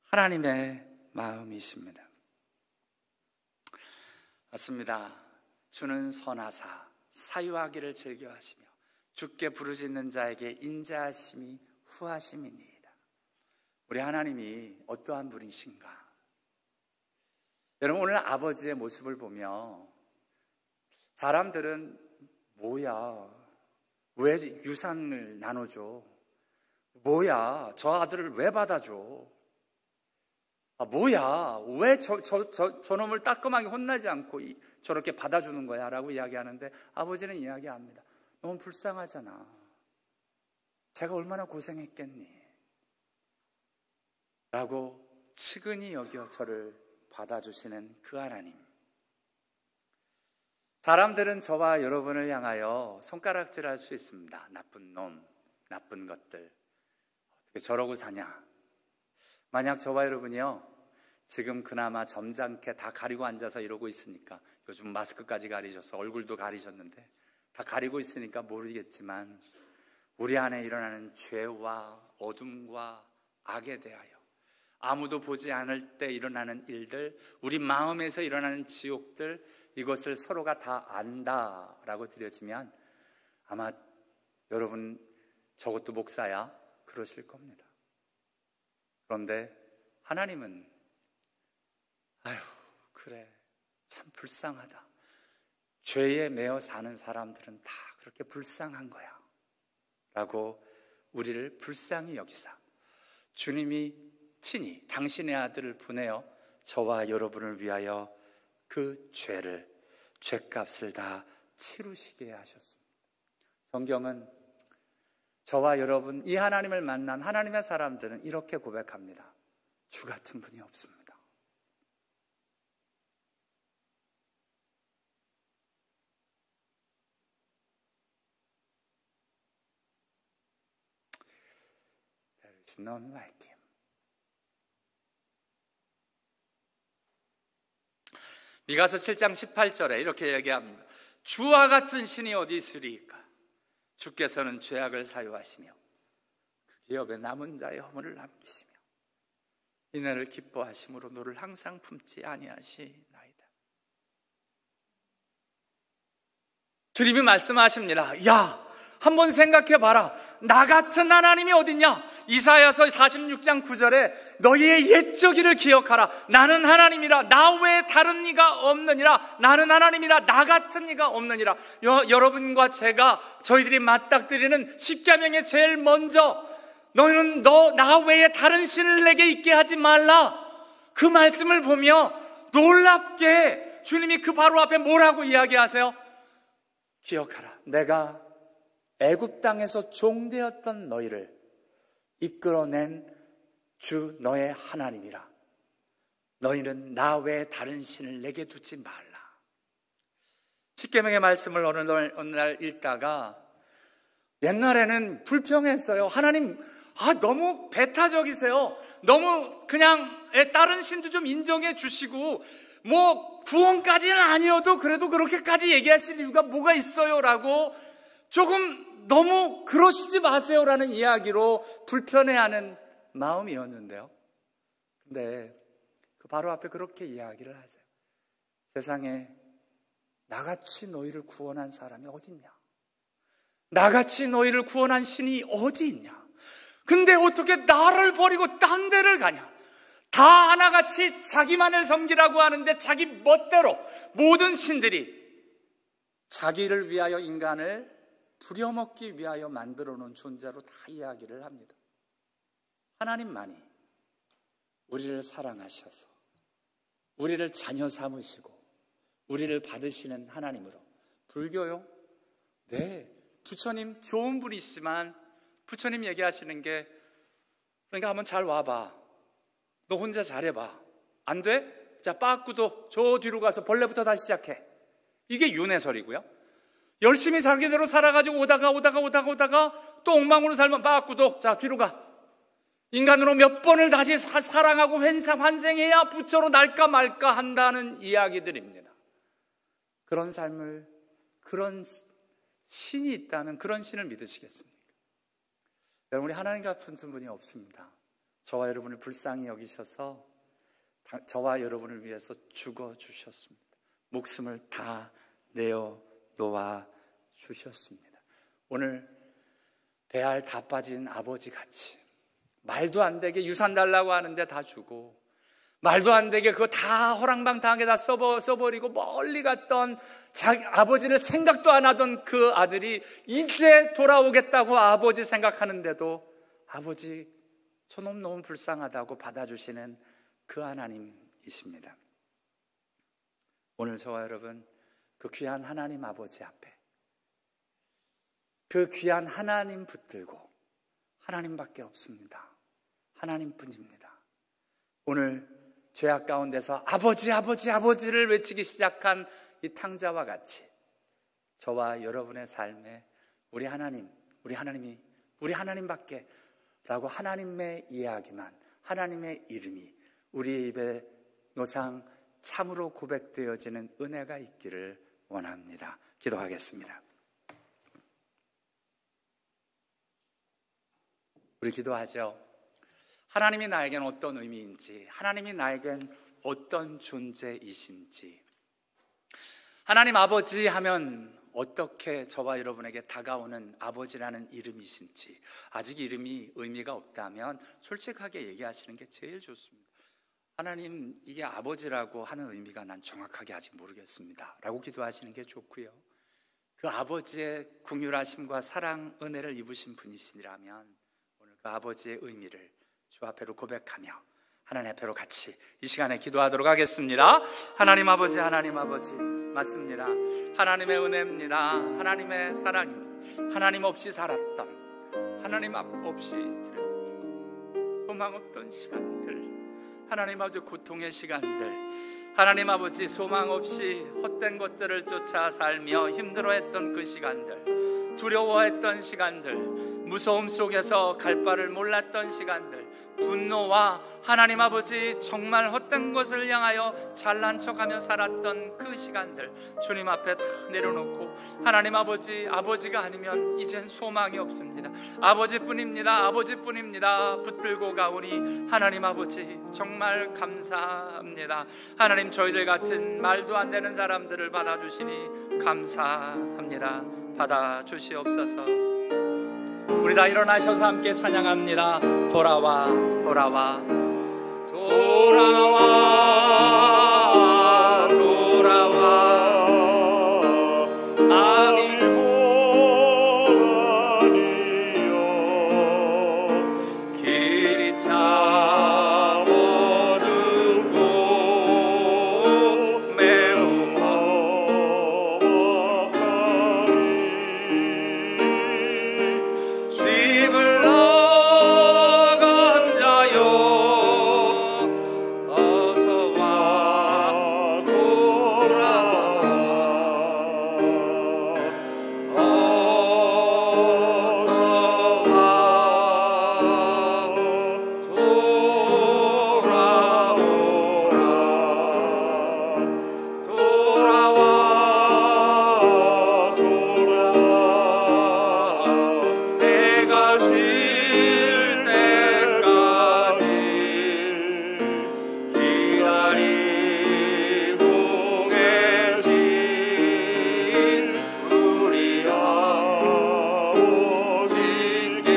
하나님의 마음이십니다. 맞습니다. 주는 선하사 사유하기를 즐겨하시며 주께 부르짖는 자에게 인자하심이 후하심이니이다. 우리 하나님이 어떠한 분이신가? 여러분, 오늘 아버지의 모습을 보며 사람들은 뭐야, 왜 유산을 나눠줘? 뭐야, 저 아들을 왜 받아줘? 뭐야, 왜 저놈을 따끔하게 혼나지 않고 저렇게 받아주는 거야? 라고 이야기하는데 아버지는 이야기합니다. 너무 불쌍하잖아. 제가 얼마나 고생했겠니? 라고 측은히 여겨 저를 받아주시는 그 하나님. 사람들은 저와 여러분을 향하여 손가락질할 수 있습니다. 나쁜 놈, 나쁜 것들, 어떻게 저러고 사냐? 만약 저와 여러분이요, 지금 그나마 점잖게 다 가리고 앉아서 이러고 있으니까, 요즘 마스크까지 가리셔서 얼굴도 가리셨는데 다 가리고 있으니까 모르겠지만 우리 안에 일어나는 죄와 어둠과 악에 대하여, 아무도 보지 않을 때 일어나는 일들, 우리 마음에서 일어나는 지옥들, 이것을 서로가 다 안다라고 드려지면 아마 여러분, 저것도 목사야? 그러실 겁니다. 그런데 하나님은 아유, 그래, 참 불쌍하다. 죄에 매여 사는 사람들은 다 그렇게 불쌍한 거야 라고 우리를 불쌍히 여기사 주님이 친히 당신의 아들을 보내어 저와 여러분을 위하여 그 죄를, 죄값을 다 치루시게 하셨습니다. 성경은 저와 여러분, 이 하나님을 만난 하나님의 사람들은 이렇게 고백합니다. 주 같은 분이 없습니다. There is none like him. 미가서 7장 18절에 이렇게 얘기합니다. 주와 같은 신이 어디 있으리이까? 주께서는 죄악을 사유하시며 그 기업에 남은 자의 허물을 남기시며 이내를 기뻐하심으로 너를 항상 품지 아니하시나이다. 주님이 말씀하십니다. 야, 한번 생각해봐라. 나 같은 하나님이 어딨냐? 이사야서 46장 9절에 너희의 옛적 일을 기억하라. 나는 하나님이라. 나 외에 다른 이가 없느니라. 나는 하나님이라. 나 같은 이가 없느니라. 여러분과 제가 저희들이 맞닥뜨리는 십계명의 제일 먼저 너희는 나 외에 다른 신을 내게 있게 하지 말라. 그 말씀을 보며 놀랍게 주님이 그 바로 앞에 뭐라고 이야기하세요? 기억하라. 내가 애굽 땅에서 종되었던 너희를 이끌어낸 주 너의 하나님이라. 너희는 나 외에 다른 신을 내게 두지 말라. 십계명의 말씀을 어느 날 읽다가 옛날에는 불평했어요. 하나님, 너무 배타적이세요. 너무 그냥 다른 신도 좀 인정해 주시고 뭐 구원까지는 아니어도 그래도 그렇게까지 얘기하실 이유가 뭐가 있어요? 라고 조금 너무 그러시지 마세요라는 이야기로 불편해하는 마음이었는데요. 근데 그 바로 앞에 그렇게 이야기를 하세요. 세상에 나같이 너희를 구원한 사람이 어디 있냐? 나같이 너희를 구원한 신이 어디 있냐? 근데 어떻게 나를 버리고 딴 데를 가냐? 다 하나같이 자기만을 섬기라고 하는데 자기 멋대로 모든 신들이 자기를 위하여 인간을 부려먹기 위하여 만들어 놓은 존재로 다 이야기를 합니다. 하나님만이 우리를 사랑하셔서 우리를 자녀 삼으시고 우리를 받으시는 하나님으로. 불교요? 네, 부처님 좋은 분이시지만 부처님 얘기하시는 게 그러니까 한번 잘 와봐. 너 혼자 잘해봐. 안 돼? 자, 빠꾸도 저 뒤로 가서 벌레부터 다시 시작해. 이게 윤회설이고요. 열심히 자기대로 살아가지고 오다가 또 엉망으로 살면 빠꾸도 자 뒤로 가. 인간으로 몇 번을 다시 사랑하고 환생해야 부처로 날까 말까 한다는 이야기들입니다. 그런 삶을, 그런 신이 있다면 그런 신을 믿으시겠습니까? 여러분, 우리 하나님 같은 분이 없습니다. 저와 여러분을 불쌍히 여기셔서 저와 여러분을 위해서 죽어주셨습니다. 목숨을 다 내어 놓아 주셨습니다. 오늘 배알 다 빠진 아버지 같이 말도 안 되게 유산 달라고 하는데 다 주고 말도 안 되게 그거 다 허랑방탕하게 다 써버리고 멀리 갔던 자기 아버지를 생각도 안 하던 그 아들이 이제 돌아오겠다고 아버지 생각하는데도 아버지 저놈 너무 불쌍하다고 받아주시는 그 하나님이십니다. 오늘 저와 여러분 그 귀한 하나님 아버지 앞에 그 귀한 하나님 붙들고 하나님밖에 없습니다. 하나님뿐입니다. 오늘 죄악 가운데서 아버지를 외치기 시작한 이 탕자와 같이 저와 여러분의 삶에 우리 하나님밖에 라고 하나님의 이야기만, 하나님의 이름이 우리의 입에 노상 참으로 고백되어지는 은혜가 있기를 원합니다. 기도하겠습니다. 우리 기도하죠. 하나님이 나에겐 어떤 의미인지, 하나님이 나에겐 어떤 존재이신지, 하나님 아버지 하면 어떻게 저와 여러분에게 다가오는 아버지라는 이름이신지, 아직 이름이 의미가 없다면 솔직하게 얘기하시는 게 제일 좋습니다. 하나님, 이게 아버지라고 하는 의미가 난 정확하게 아직 모르겠습니다 라고 기도하시는 게 좋고요. 그 아버지의 긍휼하심과 사랑, 은혜를 입으신 분이시라면 오늘 그 아버지의 의미를 주 앞에로 고백하며 하나님 앞에로 같이 이 시간에 기도하도록 하겠습니다. 하나님 아버지 맞습니다. 하나님의 은혜입니다. 하나님의 사랑입니다. 하나님 없이 살았던, 하나님 없이 소망 없던 시간들, 하나님 아버지 고통의 시간들, 하나님 아버지 소망 없이 헛된 것들을 쫓아 살며 힘들어했던 그 시간들, 두려워했던 시간들, 무서움 속에서 갈 바를 몰랐던 시간들, 분노와 하나님 아버지 정말 헛된 것을 향하여 잘난 척하며 살았던 그 시간들 주님 앞에 다 내려놓고, 하나님 아버지, 아버지가 아니면 이젠 소망이 없습니다. 아버지뿐입니다. 아버지뿐입니다. 붙들고 가오니 하나님 아버지 정말 감사합니다. 하나님, 저희들 같은 말도 안 되는 사람들을 받아주시니 감사합니다. 받아주시옵소서. 우리 다 일어나셔서 함께 찬양합니다. 돌아와, 돌아와, 돌아와, 돌아와. 아멘. 길이 참 어둡고 매우 험악하니 집을 나간 자여 어서 와 돌아와, 어서 와 돌아오라, 돌아와, 돌아와. 해가 질 때까지 기다리고 계신 우리 아버지께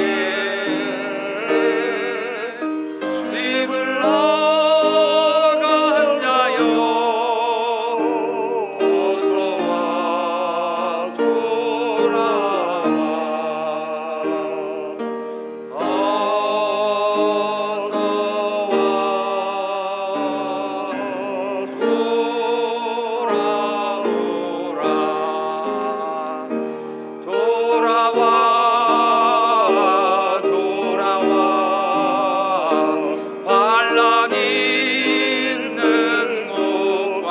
집을 나간 자여 어서 와 돌아와, 어서 와 돌아오라, 돌아와, 돌아와. 환난 있는 곳과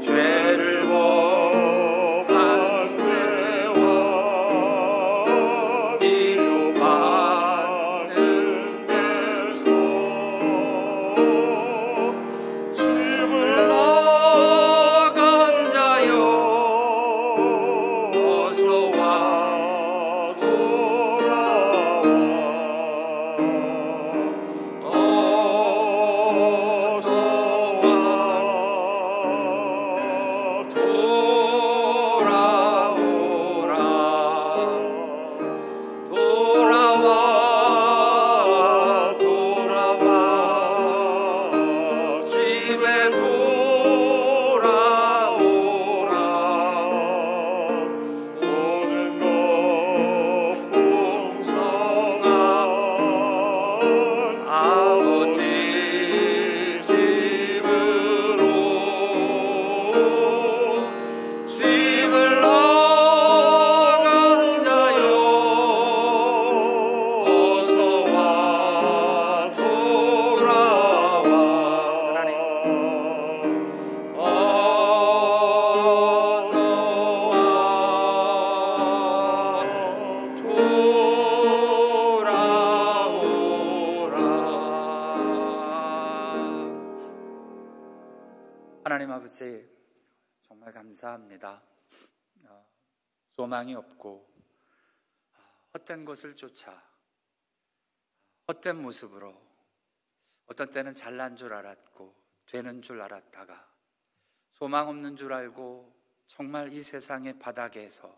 죄를 범한 데와 위로받는 데서 집을 나간 자여 어서 와 돌아와, 어서 와 돌아오라, 돌아와, 돌아와. 집에 돌아오라. 모든 것 풍성한 아버지 집으로 집을 나간 자여 어서 와 돌아와, 하나님 어서 와 돌아오라. 하나님 아버지 정말 감사합니다. 소망이 없고 헛된 것을 쫓아 헛된 모습으로 어떤 때는 잘난 줄 알았고 되는 줄 알았다가 소망 없는 줄 알고 정말 이 세상의 바닥에서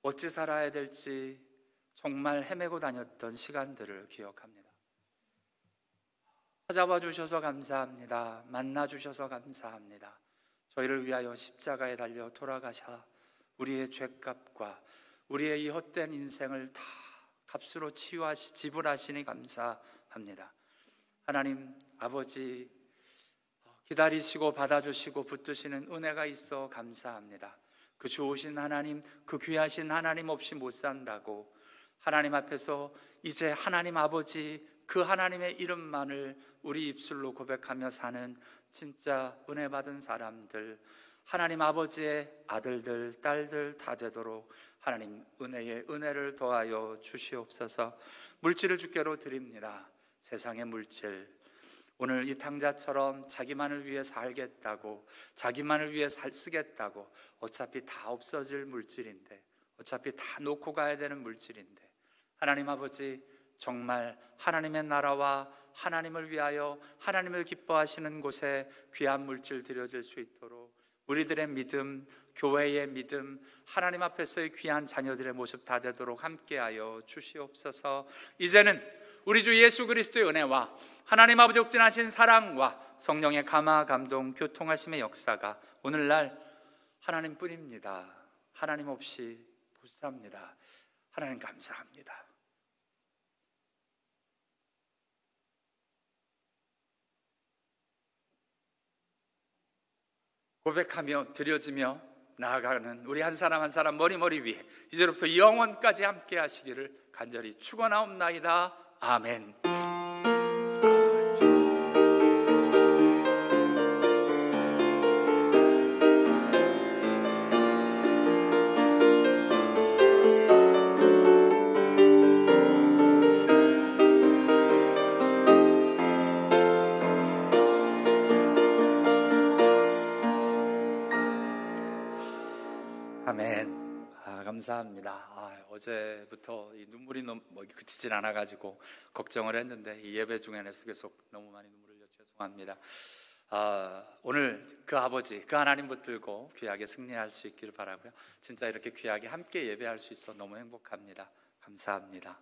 어찌 살아야 될지 정말 헤매고 다녔던 시간들을 기억합니다. 찾아와 주셔서 감사합니다. 만나 주셔서 감사합니다. 저희를 위하여 십자가에 달려 돌아가사 우리의 죄값과 우리의 이 헛된 인생을 다 값으로 지불하시니 감사합니다. 하나님 아버지, 기다리시고 받아주시고 붙드시는 은혜가 있어 감사합니다. 그 좋으신 하나님, 그 귀하신 하나님 없이 못 산다고 하나님 앞에서 이제 하나님 아버지, 그 하나님의 이름만을 우리 입술로 고백하며 사는 진짜 은혜 받은 사람들, 하나님 아버지의 아들들, 딸들 다 되도록 하나님 은혜의 은혜를 더하여 주시옵소서. 물질을 주께로 드립니다. 세상의 물질, 오늘 이 탕자처럼 자기만을 위해 살겠다고, 자기만을 위해 쓰겠다고, 어차피 다 없어질 물질인데, 어차피 다 놓고 가야 되는 물질인데, 하나님 아버지, 정말 하나님의 나라와 하나님을 위하여 하나님을 기뻐하시는 곳에 귀한 물질 드려질 수 있도록 우리들의 믿음, 교회의 믿음, 하나님 앞에서의 귀한 자녀들의 모습 다 되도록 함께하여 주시옵소서. 이제는 우리 주 예수 그리스도의 은혜와 하나님 아버지 옥진하신 사랑과 성령의 감화, 감동, 교통하심의 역사가 오늘날 하나님뿐입니다. 하나님 없이 못 삽니다. 하나님 감사합니다. 고백하며 드려지며 나아가는 우리 한 사람 한 사람 머리 위에 이제부터 영원까지 함께 하시기를 간절히 축원하옵나이다. 아멘. 아멘. 감사합니다. 어제부터 이 눈물이 그치질 않아가지고 걱정을 했는데 이 예배 중에는 계속 너무 많이 눈물을 흘려 죄송합니다. 오늘 그 아버지, 그 하나님 붙들고 귀하게 승리할 수 있기를 바라고요. 진짜 이렇게 귀하게 함께 예배할 수 있어 너무 행복합니다. 감사합니다.